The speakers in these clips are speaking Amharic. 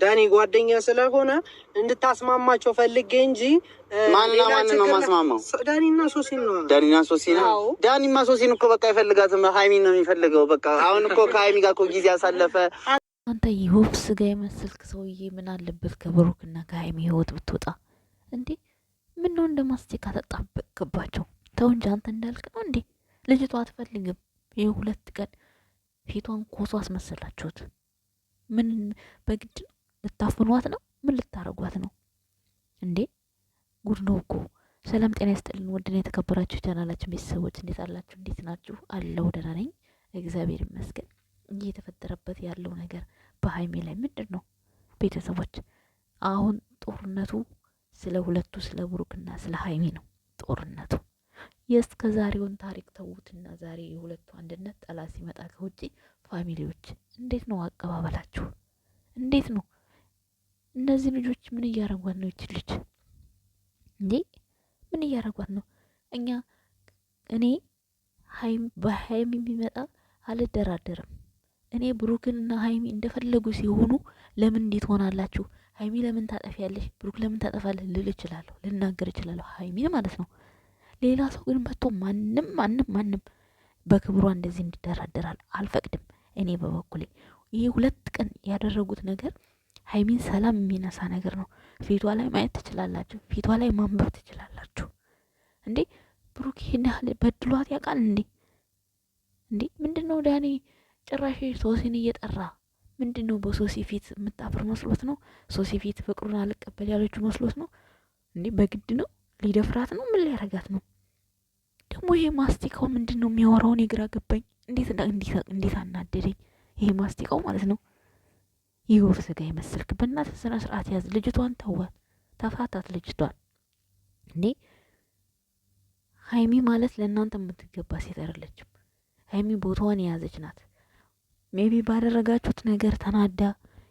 ዳኒ ጓደኛ ስለሆነ እንድታስማማቸው ፈልጌ እንጂ ማንና ማን ነው ማስማማው? ዳኒና ሶሲን ነው። ዳኒና ሶሲን ነው። ዳኒማ ሶሲን እኮ በቃ ይፈልጋትም ሃይሚን ነው የሚፈልገው። በቃ አሁን እኮ ከሃይሚ ጋር እኮ ጊዜ ያሳለፈ። አንተ ይሁብ ስጋ የመሰልክ ሰውዬ ምን አለበት ከብሩክና ከሃይሚ ህይወት ብትወጣ እንዴ? ምን ነው እንደማስቲካ ተጣበቅባቸው? ተው እንጂ አንተ እንዳልክ ነው እንዴ? ልጅቷ አትፈልግም። ይሄ 2 ቀን ፊቷን ኮሶ አስመሰላችሁት። ምን በግድ ልታፍኗት ነው? ምን ልታረጓት ነው እንዴ? ጉድ ነው እኮ። ሰላም ጤና ይስጥልን። ወድና የተከበራችሁ ቻናላችን ቤተሰቦች እንዴት አላችሁ? እንዴት ናችሁ? አለው ደህና ነኝ እግዚአብሔር ይመስገን። እየተፈጠረበት ያለው ነገር በሃይሚ ላይ ምንድን ነው ቤተሰቦች? አሁን ጦርነቱ ስለ ሁለቱ ስለ ብሩክና ስለ ሃይሚ ነው ጦርነቱ። የእስከ ዛሬውን ታሪክ ተዉትና ዛሬ የሁለቱ አንድነት ጠላት ሲመጣ ከውጪ ፋሚሊዎች እንዴት ነው አቀባበላችሁ? እንዴት ነው? እነዚህ ልጆች ምን እያረጓት ነው? ይች ልጅ እንዴ ምን እያረጓት ነው? እኔ በሃይሚ የሚመጣ አልደራደርም። እኔ ብሩክንና ሃይሚ እንደፈለጉ ሲሆኑ ለምን እንዴት ሆናላችሁ? ሃይሚ ለምን ታጠፊያለሽ? ብሩክ ለምን ታጠፋለህ? ልል እችላለሁ፣ ልናገር እችላለሁ፣ ሃይሚን ማለት ነው። ሌላ ሰው ግን መጥቶ ማንም በክብሯ እንደዚህ እንዲደራደራል አልፈቅድም። እኔ በበኩሌ ይሄ 2 ቀን ያደረጉት ነገር ሃይሚን ሰላም የሚነሳ ነገር ነው። ፊቷ ላይ ማየት ትችላላችሁ፣ ፊቷ ላይ ማንበብ ትችላላችሁ። እንዴ ብሩክ ይሄን ያህል በድሏት ያውቃል እንዴ? ምንድነው ዳኒ ጭራሽ ሶሲን እየጠራ ምንድነው? በሶሲ ፊት የምታፍር መስሎት ነው? ሶሲ ፊት ፍቅሩን አልቀበል ያለችው መስሎት ነው እንዴ? በግድ ነው ሊደፍራት ነው? ምን ሊያረጋት ነው ደግሞ? ይሄ ማስቲካው ምንድነው የሚያወራውን? የግራ ገባኝ። እንዴት አናደደኝ ይሄ ማስቲካው ማለት ነው። ይሁብ ስጋ የመሰልክ በእናትህ ስነ ስርዓት ያዝ። ልጅቷን ተዋት፣ ተፋታት ልጅቷን። እንዴ ሃይሚ ማለት ለእናንተ የምትገባ ሴት አይደለችም። ሃይሚ ቦታዋን የያዘች ናት። ሜቢ ባደረጋችሁት ነገር ተናዳ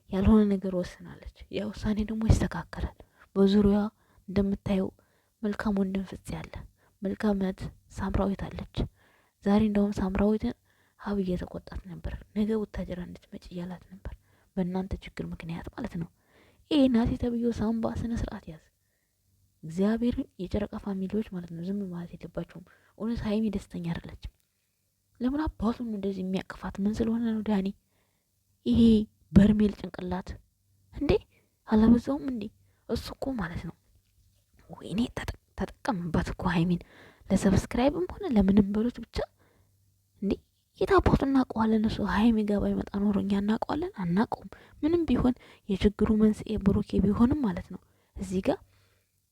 ያልሆነ ነገር ወስናለች። ያ ውሳኔ ደግሞ ይስተካከላል። በዙሪያዋ እንደምታየው መልካም ወንድም ፍጽ ያለ መልካም እህት ሳምራዊት አለች። ዛሬ እንደውም ሳምራዊትን ሀብ እየተቆጣት ነበር። ነገ ውታጀራ እንድትመጭ እያላት ነበር። በእናንተ ችግር ምክንያት ማለት ነው። ይሄ ናቲ ተብዮ ሳምባ ስነ ስርዓት ያዝ። እግዚአብሔርን የጨረቃ ፋሚሊዎች ማለት ነው ዝም ማለት የለባቸውም። እውነት ሃይሚ ደስተኛ አይደለችም። ለምን አባቱን እንደዚህ የሚያቅፋት ምን ስለሆነ ነው ዳኒ? ይሄ በርሜል ጭንቅላት እንዴ አላበዛውም እንዴ? እሱ እኮ ማለት ነው ወይኔ ተጠቀምባት እኮ ሃይሚን ለሰብስክራይብም ሆነ ለምንም በሉት ብቻ እንዴ የታባቱ እናውቀዋለን። እሱ ሃይሚ ጋር ባይመጣ ኖሮ እኛ እናውቀዋለን? አናውቀውም። ምንም ቢሆን የችግሩ መንስኤ ብሩኬ ቢሆንም ማለት ነው እዚህ ጋር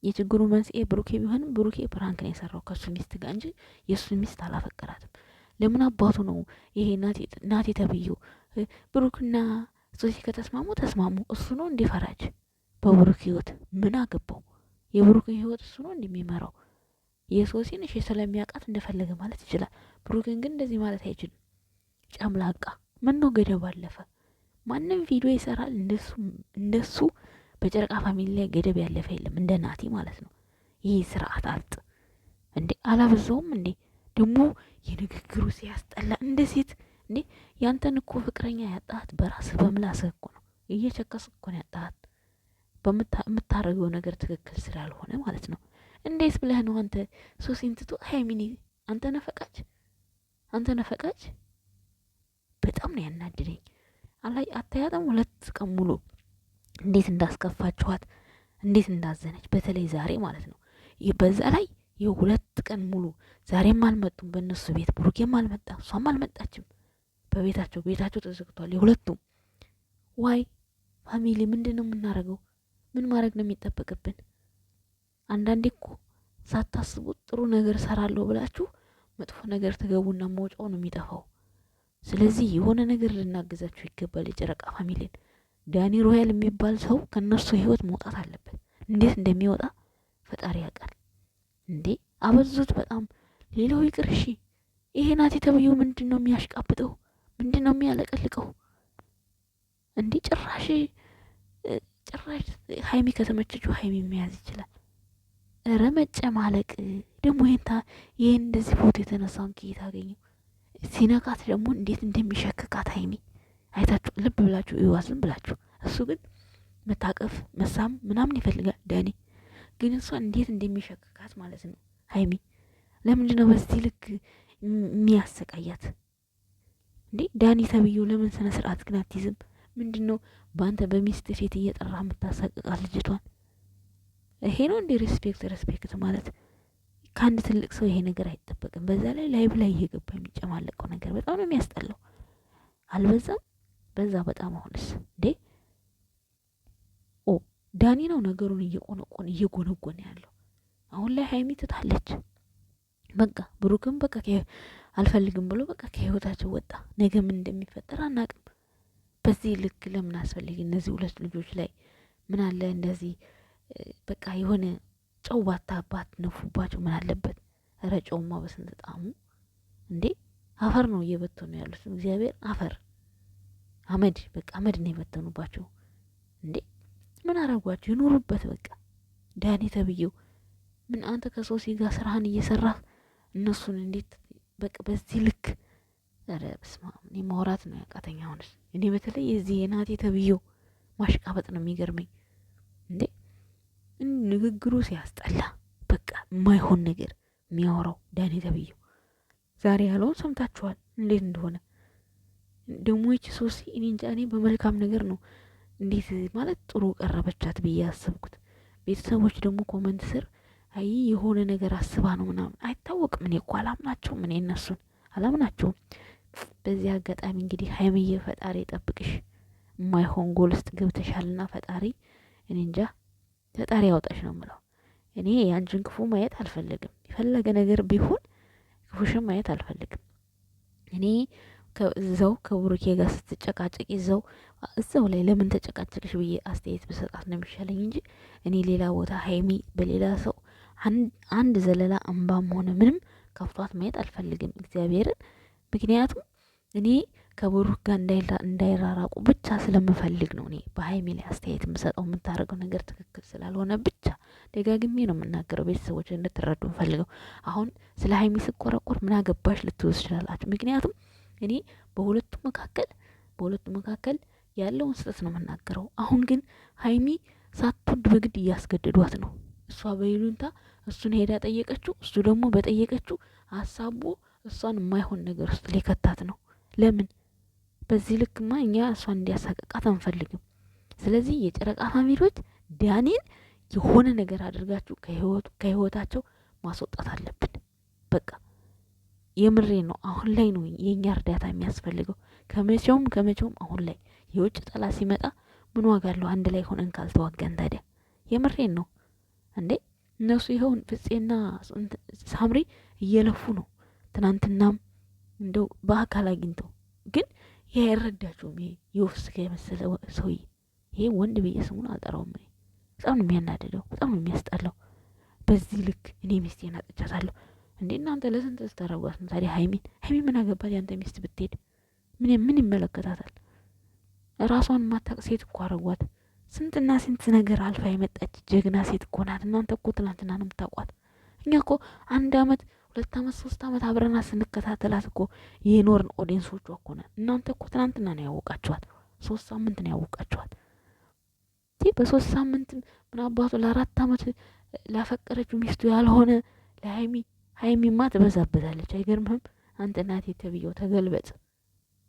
የችግሩ መንስኤ ብሩኬ ቢሆንም ብሩኬ ፕራንክ ነው የሰራው ከሱ ሚስት ጋር እንጂ የሱ ሚስት አላፈቀራትም። ለምን አባቱ ነው ይሄ ናቲ ተብዬው? ብሩክና ሶሲ ከተስማሙ ተስማሙ። እሱ ነው እንዲህ ፈራጅ በብሩክ ህይወት ምን አገባው? የብሩክን ህይወት እሱ ነው እንደሚመራው። የሶሲን እሺ ስለሚያውቃት እንደፈለገ ማለት ይችላል። ብሩክን ግን እንደዚህ ማለት አይችልም። ጨምላቃ ምን ነው ገደብ አለፈ። ማንም ቪዲዮ ይሰራል እንደሱ በጨረቃ ፋሚሊ ላይ ገደብ ያለፈ የለም፣ እንደ ናቲ ማለት ነው። ይህ ስርዓት አጥ እንዴ አላበዛውም እንዴ? ደግሞ የንግግሩ ሲያስጠላ እንደ ሴት እንዴ! ያንተን እኮ ፍቅረኛ ያጣት በራስህ በምላስህ እኮ ነው። እየቸከስክ እኮ ነው ያጣት በምታረገው ነገር ትክክል ስላልሆነ ማለት ነው። እንዴት ብለህ ነው አንተ ሶሲን ትቶ ሃይሚኒ አንተ ነፈቃች? በጣም ነው ያናድደኝ። አታያትም? 2 ቀን ሙሉ እንዴት እንዳስከፋችኋት፣ እንዴት እንዳዘነች፣ በተለይ ዛሬ ማለት ነው። በዛ ላይ የ2 ቀን ሙሉ ዛሬም አልመጡም በእነሱ ቤት። ብሩኬም አልመጣ፣ እሷም አልመጣችም። ቤታቸው ተዘግቷል የሁለቱም። ዋይ ፋሚሊ ምንድን ነው የምናደርገው? ምን ማድረግ ነው የሚጠበቅብን? አንዳንዴ እኮ ሳታስቡት ጥሩ ነገር ሰራለሁ ብላችሁ መጥፎ ነገር ትገቡና መውጫው ነው የሚጠፋው። ስለዚህ የሆነ ነገር ልናግዛችሁ ይገባል። የጨረቃ ፋሚሊን ዳኒ ሮያል የሚባል ሰው ከነሱ ህይወት መውጣት አለበት። እንዴት እንደሚወጣ ፈጣሪ ያውቃል። እንዴ አበዙት በጣም። ሌላው ይቅር እሺ፣ ይሄ ናቲ ተብዬው ምንድን ነው የሚያሽቃብጠው? ምንድን ነው የሚያለቀልቀው? እንዴ ጭራሽ ሃይሚ ከተመቸችው ሃይሚ መያዝ ይችላል። እረ መጨማለቅ ደግሞ ይሄን እንደዚህ ፎቶ የተነሳውን ከየት አገኘው? ሲነካት ደግሞ እንዴት እንደሚሸክካት ሃይሚ አይታችሁ ልብ ብላችሁ እዩዋት ዝም ብላችሁ። እሱ ግን መታቀፍ መሳም ምናምን ይፈልጋል ዳኒ። ግን እሷ እንዴት እንደሚሸክካት ማለት ነው። ሀይሚ ለምንድን ነው በዚህ ልክ የሚያሰቃያት እንዴ? ዳኒ ተብዬው ለምን ስነ ስርዓት ግን አትይዝም? ምንድን ነው በአንተ በሚስት ፊት እየጠራ የምታሳቅቃት ልጅቷን? ይሄ ነው እንዴ ሬስፔክት ማለት? ከአንድ ትልቅ ሰው ይሄ ነገር አይጠበቅም። በዛ ላይ ላይብ ላይ እየገባ የሚጨማለቀው ነገር በጣም ነው የሚያስጠላው። አልበዛም? በዛ በጣም። አሁንስ እንዴ ዳኒ ነው ነገሩን እየጎነጎነ ያለው። አሁን ላይ ሀይሚ ትታለች። በቃ ብሩክም በቃ አልፈልግም ብሎ በቃ ከህይወታቸው ወጣ። ነገ ምን እንደሚፈጠር አናቅም። በዚህ ልክ ለምን አስፈልግ? እነዚህ ሁለት ልጆች ላይ ምን አለ እንደዚህ በቃ የሆነ ጨው ባታባት ነፉባቸው ምን አለበት? ኧረ ጨውማ በስንት ጣሙ እንዴ! አፈር ነው እየበተኑ ያሉት። እግዚአብሔር አፈር አመድ በቃ አመድ ነው የበተኑባቸው እንዴ! ምን አረጓቸው? ይኖሩበት በቃ። ዳኒ ተብዬው ምን አንተ ከሶሲ ጋር ስራህን እየሰራህ እነሱን እንዴት በቃ በዚህ ልክ? ኧረ በስመ አብ! እኔ ማውራት ነው ያቃተኝ አሁንስ። እኔ በተለይ የዚህ የናቴ ተብዬው ማሽቃበጥ ነው የሚገርመኝ እንዴ! ንግግሩ ሲያስጠላ በቃ የማይሆን ነገር የሚያወራው ዳኒ ተብዬው። ዛሬ ያለውን ሰምታችኋል እንዴት እንደሆነ። ደግሞ ይቺ ሶሲ እኔ እንጃ፣ እኔ በመልካም ነገር ነው እንዴት ማለት ጥሩ ቀረበቻት ብዬ ያሰብኩት። ቤተሰቦች ደግሞ ኮመንት ስር አይ የሆነ ነገር አስባ ነው ምናምን አይታወቅም። እኔ እኮ አላምናቸውም፣ እኔ እነሱን አላምናቸውም። በዚህ አጋጣሚ እንግዲህ ሀይሚዬ ፈጣሪ ጠብቅሽ፣ የማይሆን ጎል ውስጥ ገብተሻልና ፈጣሪ እኔ እንጃ ፈጣሪ ያውጣሽ ነው የምለው። እኔ ያንቺን ክፉ ማየት አልፈልግም። የፈለገ ነገር ቢሆን ክፉሽን ማየት አልፈልግም። እኔ እዛው ከብሩኬ ጋር ስትጨቃጨቂ እዛው ላይ ለምን ተጨቃጨቅሽ ብዬ አስተያየት በሰጣት ነው የሚሻለኝ እንጂ እኔ ሌላ ቦታ ሀይሚ በሌላ ሰው አንድ ዘለላ እንባም ሆነ ምንም ከፍቷት ማየት አልፈልግም እግዚአብሔርን። ምክንያቱም እኔ ከብሩክ ጋር እንዳይራራቁ ብቻ ስለምፈልግ ነው እኔ በሀይሚ ላይ አስተያየት የምሰጠው። የምታደርገው ነገር ትክክል ስላልሆነ ብቻ ደጋግሜ ነው የምናገረው። ቤተሰቦች እንድትረዱ እንፈልገው። አሁን ስለ ሀይሚ ስቆረቆር ምን አገባሽ ልትወስ ይችላላችሁ። ምክንያቱም እኔ በሁለቱ መካከል ያለውን ስህተት ነው የምናገረው። አሁን ግን ሀይሚ ሳትወድ በግድ እያስገድዷት ነው። እሷ በይሉንታ እሱን ሄዳ ጠየቀችው፣ እሱ ደግሞ በጠየቀችው አሳቦ እሷን የማይሆን ነገር ውስጥ ሊከታት ነው። ለምን? በዚህ ልክማ እኛ እሷን እንዲያሳቀቃት አንፈልግም። ስለዚህ የጨረቃ ፋሚሊዎች ዳኒን የሆነ ነገር አድርጋችሁ ከህይወታቸው ማስወጣት አለብን። በቃ የምሬ ነው። አሁን ላይ ነው የኛ እርዳታ የሚያስፈልገው። ከመቼውም አሁን ላይ የውጭ ጠላት ሲመጣ ምን ዋጋ አለው አንድ ላይ ሆነን ካልተዋጋን? ታዲያ የምሬን ነው እንዴ። እነሱ ይኸውን ፍፄና ሳምሪ እየለፉ ነው። ትናንትናም እንደው በአካል አግኝተው ግን ይሄ አይረዳቸውም። ይሄ የወፍ ስጋ የመሰለ ሰውዬ፣ ይሄ ወንድ ብዬ ስሙን አልጠራውም። በጣም ነው የሚያናድደው፣ በጣም ነው የሚያስጠላው። በዚህ ልክ እኔ ሚስቴን አጥቻታለሁ እንዴ እናንተ ለስንት ስታረጓት ነው ታዲያ? ሀይሚ ምን አገባት? ያንተ ሚስት ብትሄድ ምን ይመለከታታል? ራሷን ማታቅ ሴት እኮ አረጓት። ስንትና ስንት ነገር አልፋ የመጣች ጀግና ሴት እኮ ናት። እናንተ እኮ ትናንትና ነው የምታውቋት። እኛ እኮ 1 አመት 2 አመት 3 አመት አብረናት ስንከታተላት እኮ የኖርን ኦዲየንሶቿ እኮ ነን። እናንተ እኮ ትናንትና ነው ያወቃችኋት፣ 3 ሳምንት ነው ያወቃችኋት። በ3 ሳምንት ምን አባቱ ለ4 አመት ላፈቀረችው ሚስቱ ያልሆነ ሀይሚማ ትበዛበታለች። አይገርምህም? አንተ እናቴ ተብዬው ተገልበጥ።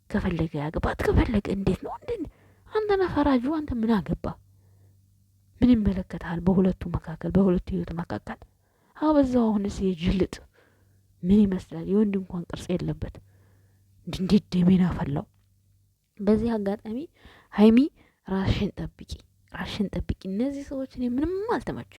ከፈለገ ያገባት ከፈለገ እንዴት ነው እንዴ? አንተ ነህ ፈራጁ። አንተ ምን አገባ? ምን ይመለከታል? በሁለቱ ህይወት መካከል በዛው አሁንስ የጅልጥ ምን ይመስላል? የወንድ እንኳን ቅርጽ የለበት። እንዴት ደሜን አፈላው። በዚህ አጋጣሚ ሀይሚ ራስሽን ጠብቂ። እነዚህ ሰዎች እኔ ምንም አልተመቹ